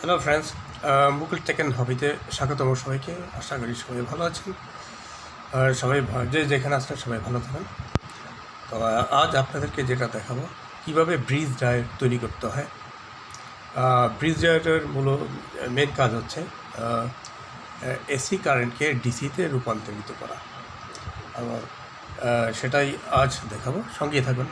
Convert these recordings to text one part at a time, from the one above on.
Hello friends, Mukul tech and হবিতে স্বাগতম সবাইকে। আশা করি সবাই ভালো আছেন আর সবাই যে যেখানে আসলে সবাই ভালো থাকেন। তো আজ আপনাদেরকে যেটা দেখাবো কীভাবে ব্রিজ ডায়োড তৈরি করতে হয়। ব্রিজ ডায়োডের মেন কাজ হচ্ছে এসি কারেন্টকে ডিসিতে রূপান্তরিত করা, এবং সেটাই আজ দেখাবো। সঙ্গে থাকুন।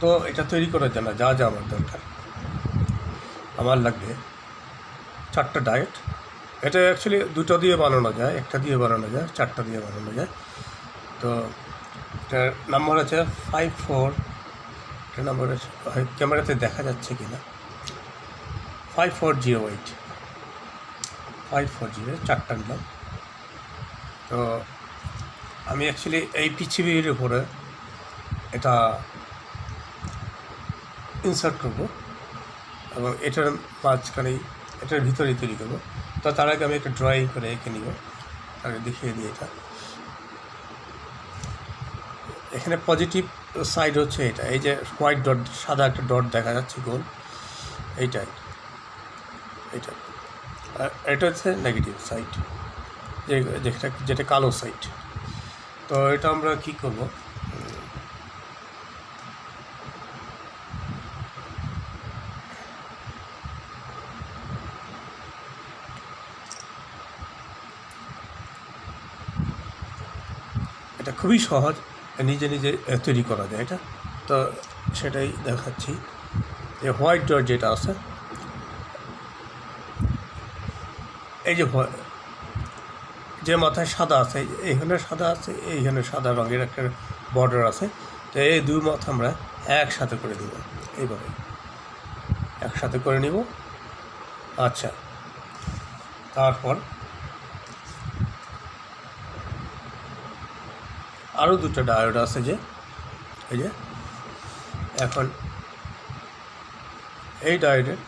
তো এটা তৈরি করার জন্য যা যা আমার দরকার, আমার লাগবে 4টা ডায়োড। এটা অ্যাকচুয়ালি 2টা দিয়ে বানানো যায়, একটা দিয়ে বানানো যায়, 4টা দিয়ে বানানো যায়। তো এটার নাম্বার আছে 54, এটা নাম্বার আছে, ক্যামেরাতে দেখা যাচ্ছে কি না, 5408, 540, 4টা নিলাম। তো আমি অ্যাকচুয়ালি এই পিসিবির উপরে এটা ইনসার্ট করব এবং এটার মাঝখানেই এটার ভিতরেই তৈরি করবো। তো তার আগে আমি একটা ড্রয়িং করে এঁকে নিব, তাকে দেখিয়ে দিই। এটা এখানে পজিটিভ সাইড হচ্ছে এটা, এই যে হোয়াইট ডট, সাদা একটা ডট দেখা যাচ্ছে গোল, এইটাই এটা। আর এটা হচ্ছে নেগেটিভ সাইড, যেটা কালো সাইড। তো এটা আমরা কি করব, এটা খুবই সহজ, নিজে নিজে তৈরি করা যায় এটা। তো সেটাই দেখাচ্ছি। যে হোয়াইট ডট যেটা আছে, এই যে মাথায় সাদা আছে, এইখানে সাদা আছে, এইখানে সাদা রঙের একটা বর্ডার আছে। তো এই দুই মাথা আমরা একসাথে করে দিব, এইভাবে একসাথে করে নিব। আচ্ছা, তারপর আরও 2টা ডায়োড আছে, যে এই যে এখন এই ডায়োডের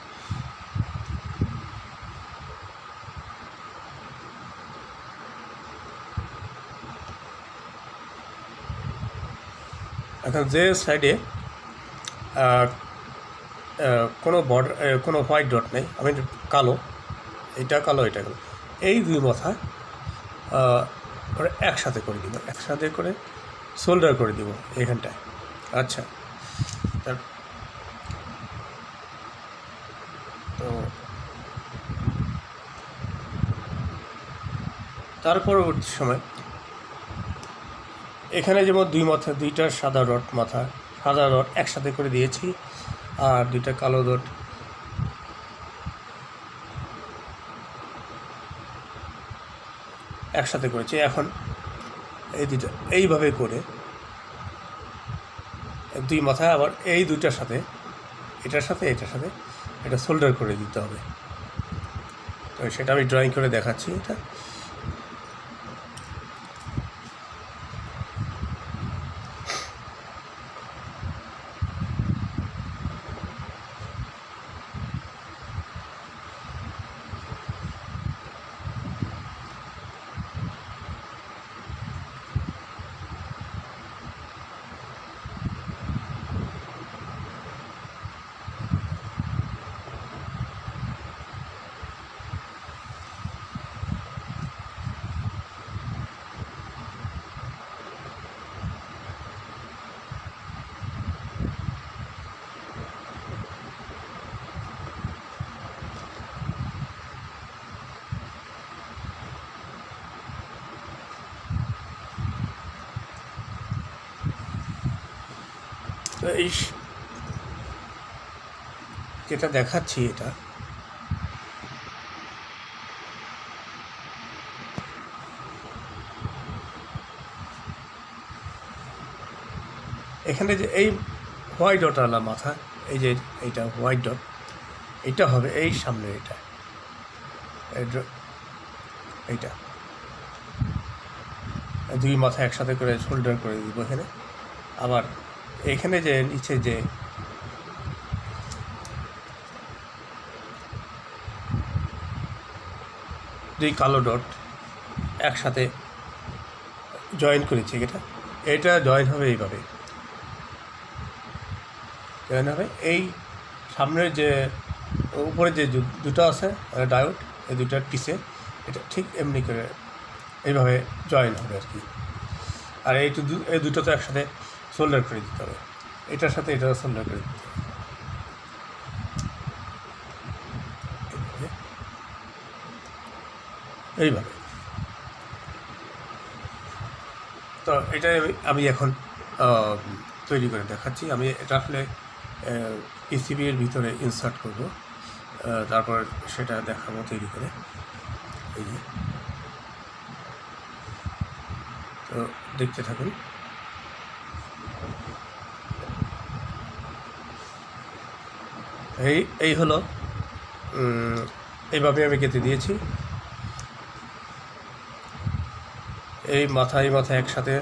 এখন যে সাইডে কোনো বর্ডার, কোনো হোয়াইট ডট নেই, আমি কালো, এটা কালো, এটা কালো, এই দুই মাথা করে একসাথে করে দিব, একসাথে করে সোল্ডার করে দিব এখানটায়। আচ্ছা, তো তার পরবর্তী সময় এখানে যেমন দুই মাথা, 2টা সাদা ডট মাথা, সাদা ডট একসাথে করে দিয়েছি, আর 2টা কালো ডট একসাথে করেছি। এখন এই 2টা এইভাবে করে দুই মাথায় আবার এই 2টার সাথে, এটার সাথে এটার সাথে এটা সোল্ডার করে দিতে হবে। তো সেটা আমি ড্রয়িং করে দেখাচ্ছি। এটা তো এই যেটা দেখাচ্ছি, এটা এখানে যে এই হোয়াইট ডটওয়ালা মাথা, এই যে এইটা হোয়াইট ডট, এটা হবে এই সামনে, এইটা দুই মাথা একসাথে করে শোল্ডার করে দিব এখানে। আবার এখানে যে নিচে যে দুই কালো ডট, একসাথে জয়েন করেছি। এটা জয়েন হবে এইভাবে, জয়েন হবে এই সামনের যে উপরে যে দুটো আছে ডায়োড, এই দুটার পিছে এটা ঠিক এমনি করে এইভাবে জয়েন হবে আর কি। আর এই দুটো তো একসাথে সোল্ডার করে দিতে হবে, এটার সাথে এটা সোল্ডার করে দিতে হবে এইভাবে। তো এটা আমি এখন তৈরি করে দেখাচ্ছি। আমি এটা আসলে পিসিবির ভিতরে ইনসার্ট করব, তারপর সেটা দেখাবো তৈরি করে। এই যে, তো দেখতে থাকুন। এই হলো, এইভাবে আমি কেটে দিয়েছি। এই মাথা একসাথে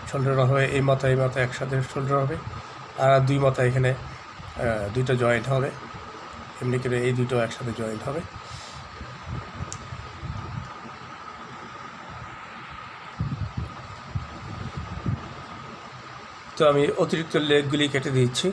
শোল্ডার হবে, এই মাথা একসাথে শোল্ডার হবে, আর দুই মাথা এখানে দুইটা জয়েন্ট হবে, এমনি করে এই দুটো একসাথে জয়েন্ট হবে। তো আমি অতিরিক্ত লেগগুলি কেটে দিচ্ছি।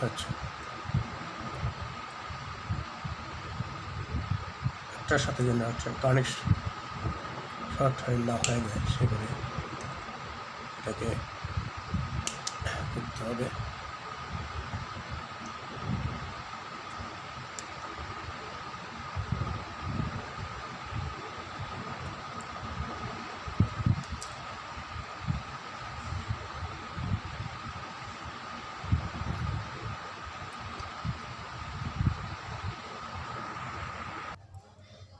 আচ্ছা, একটার সাথে যেন একটা কানেকশন শর্ট হয়ে না হয়ে যায়, সেভাবে এটাকে করতে হবে।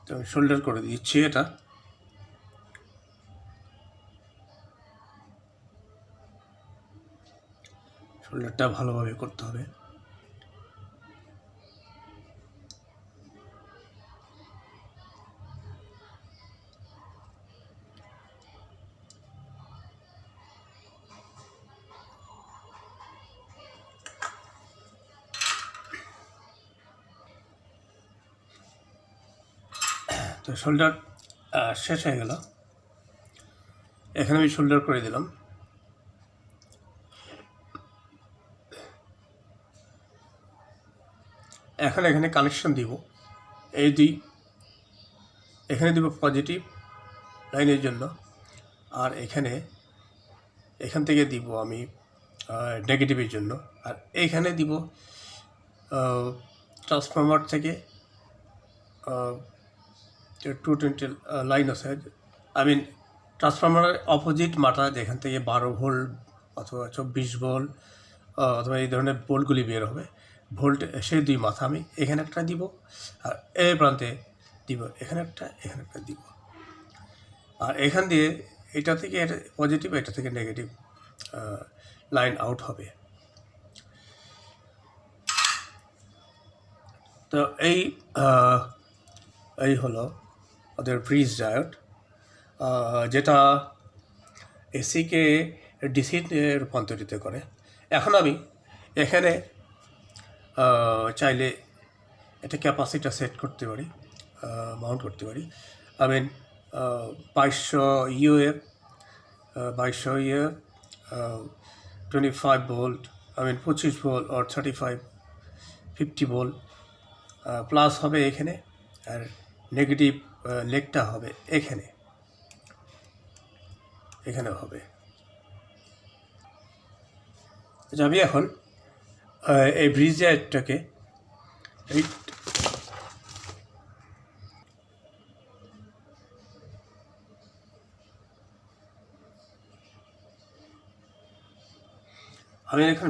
তো আমি শোল্ডার করে দিচ্ছি এটা। শোল্ডারটা ভালোভাবে করতে হবে। তো শোল্ডার শেষ হয়ে গেল। এখানে আমি শোল্ডার করে দিলাম। এখন এখানে কানেকশন দিব, এই এখানে দিব পজিটিভ লাইনের জন্য, আর এখান থেকে দিব আমি নেগেটিভের জন্য, আর এইখানে দিব ট্রান্সফরমার থেকে 220 লাইন আছে, ট্রান্সফরমারের অপোজিট মাথা, যেখান থেকে 12 ভোল্ট অথবা 24 ভোল্ট অথবা এই ধরনের ভোল্টগুলি বের হবে, ভোল্ট সেই দুই মাথা আমি এখানে একটা দিব, আর এই প্রান্তে দিব এখানে একটা দিব, আর এখান দিয়ে এটা থেকে এটা পজিটিভ, এটা থেকে নেগেটিভ লাইন আউট হবে। তো এই হলো ওদের ব্রিজ ডায়োড, যেটা এসিকে ডিসিতে রূপান্তরিত করে। এখন আমি এখানে চাইলে এটা ক্যাপাসিটার সেট করতে পারি, মাউন্ট করতে পারি। 2200 ইউএফ 25 ভোল্ট, 25 ভোল্ট আর 50 ভোল্ট প্লাস হবে এখানে, আর নেগেটিভ লেগটা হবে এখানে হবে। আমি এখন এই ব্রিজ ডায়োডটাকে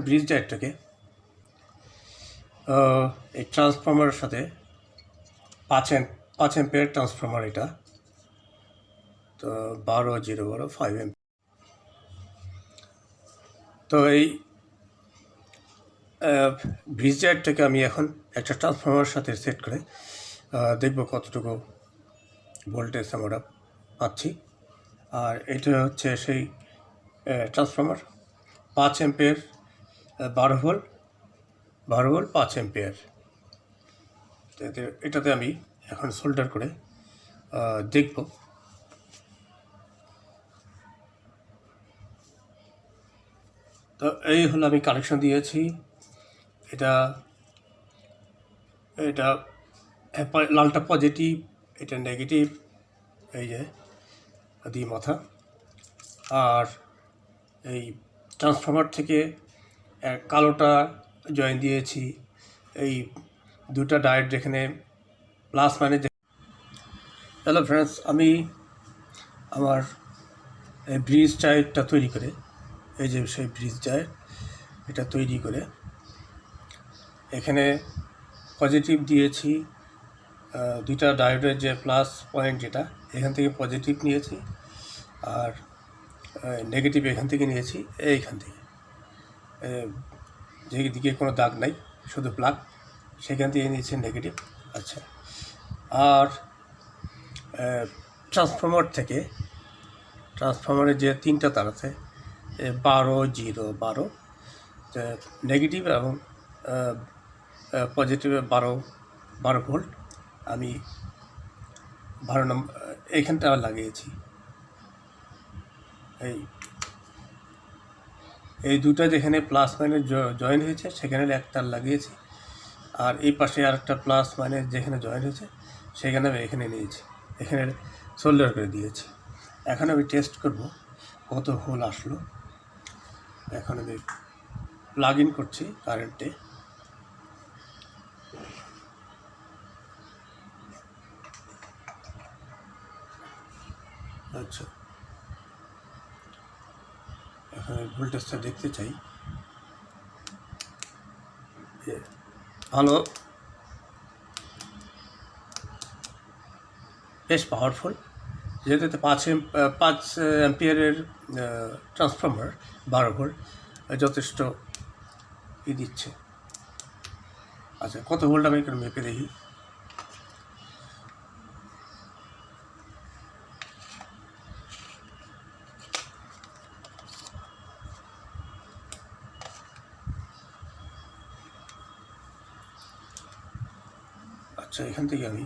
ব্রিজ ডায়োডটাকে এই ট্রান্সফরমারের সাথে পাঁচ এম্পিয়ার ট্রান্সফর্মার এটা। তো 12 0 12 5 এম্পিয়ার। তো এই ব্রিজ ডায়োডটাকে আমি এখন একটা ট্রান্সফর্মারের সাথে সেট করে দেখব কতটুকু ভোল্টেজ আমরা পাচ্ছি। আর এটা হচ্ছে সেই ট্রান্সফর্মার 5 এম্পিয়ার 12 ভোল্ট 5 এম্পিয়ার। এটাতে আমি এখন সোল্ডার করে দেখব। তো এই হলো আমি কানেকশন দিয়েছি। এটা লালটা পজিটিভ, এটা নেগেটিভ, এই যে দিয়ে মাথা। আর এই ট্রান্সফর্মার থেকে কালোটা জয়েন দিয়েছি এই দুটা ডায়োড যেখানে প্লাস মানে। হ্যালো ফ্রেন্ডস, আমি আমার ব্রিজ ডায়োডটা তৈরি করে, এই যে সেই ব্রিজ ডায়োড এটা তৈরি করে এখানে পজিটিভ দিয়েছি। দুইটা ডায়োডের যে প্লাস পয়েন্ট যেটা এখান থেকে পজিটিভ নিয়েছি, আর নেগেটিভ এখান থেকে নিয়েছি। এইখান থেকে যেদিকে কোনো দাগ নাই, শুধু প্লাগ, সেখান থেকে নিয়েছি নেগেটিভ। আচ্ছা, আর ট্রান্সফর্মারের যে তিনটা তার আছে 12 0 12, নেগেটিভ এবং পজিটিভে 12 ভোল্ট আমি 12 নম্বর এইখানটা লাগিয়েছি। এই দুটা যেখানে প্লাস মাইনাস জয়েন হয়েছে সেখানে এক তার লাগিয়েছি, আর এই পাশে আর একটা প্লাস মাইনাস যেখানে জয়েন হয়েছে সেখানে আমি এখানে নিয়েছি, এখানে সোল্ডার করে দিয়েছি। এখন আমি টেস্ট করব কত হোল আসলো। এখন আমি প্লাগ ইন করছি কারেন্টে। আচ্ছা, এখন ভোল্টেজটা দেখতে চাই। ভালো, বেশ পাওয়ারফুল। যেহেতু 5 অ্যাম্পিয়ারের ট্রান্সফর্মার 12 ভোল্ট যথেষ্ট দিচ্ছে। আচ্ছা, কত ভোল্ট আমি এখানে মেপে দেখি। আচ্ছা, এখান থেকে আমি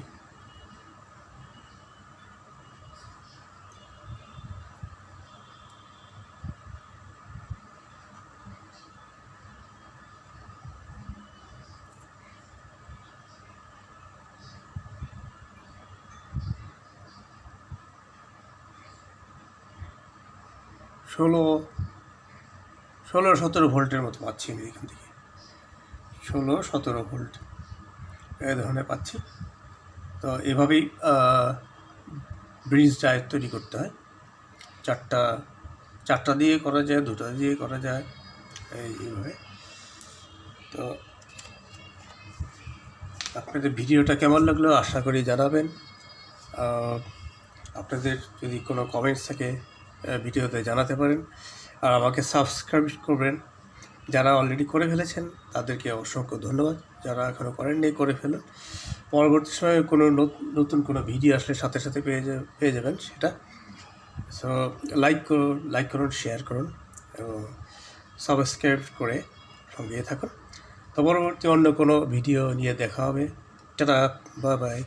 ষোলো 17 ভোল্টের মতো পাচ্ছি। আমি এখান থেকে 16-17 ভোল্ট এই ধরনের পাচ্ছি। তো এভাবেই ব্রিজ ডায়োড তৈরি করতে হয়। চারটা দিয়ে করা যায়, দুটা দিয়ে করা যায়, এইভাবে। তো আপনাদের ভিডিওটা কেমন লাগলো আশা করি জানাবেন। আপনাদের যদি কোনো কমেন্টস থাকে ভিডিওতে জানাতে পারেন, আর আমাকে সাবস্ক্রাইব করবেন। যারা অলরেডি করে ফেলেছেন তাদেরকে অসংখ্য ধন্যবাদ। যারা এখনও করেননি করে ফেলুন। পরবর্তী সময়ে কোনো নতুন কোনো ভিডিও আসলে সাথে সাথে পেয়ে যাবেন সেটা। সো লাইক করুন, শেয়ার করুন এবং সাবস্ক্রাইব করে সঙ্গে থাকুন। তো পরবর্তী অন্য কোনো ভিডিও নিয়ে দেখা হবে। Tata, bye bye.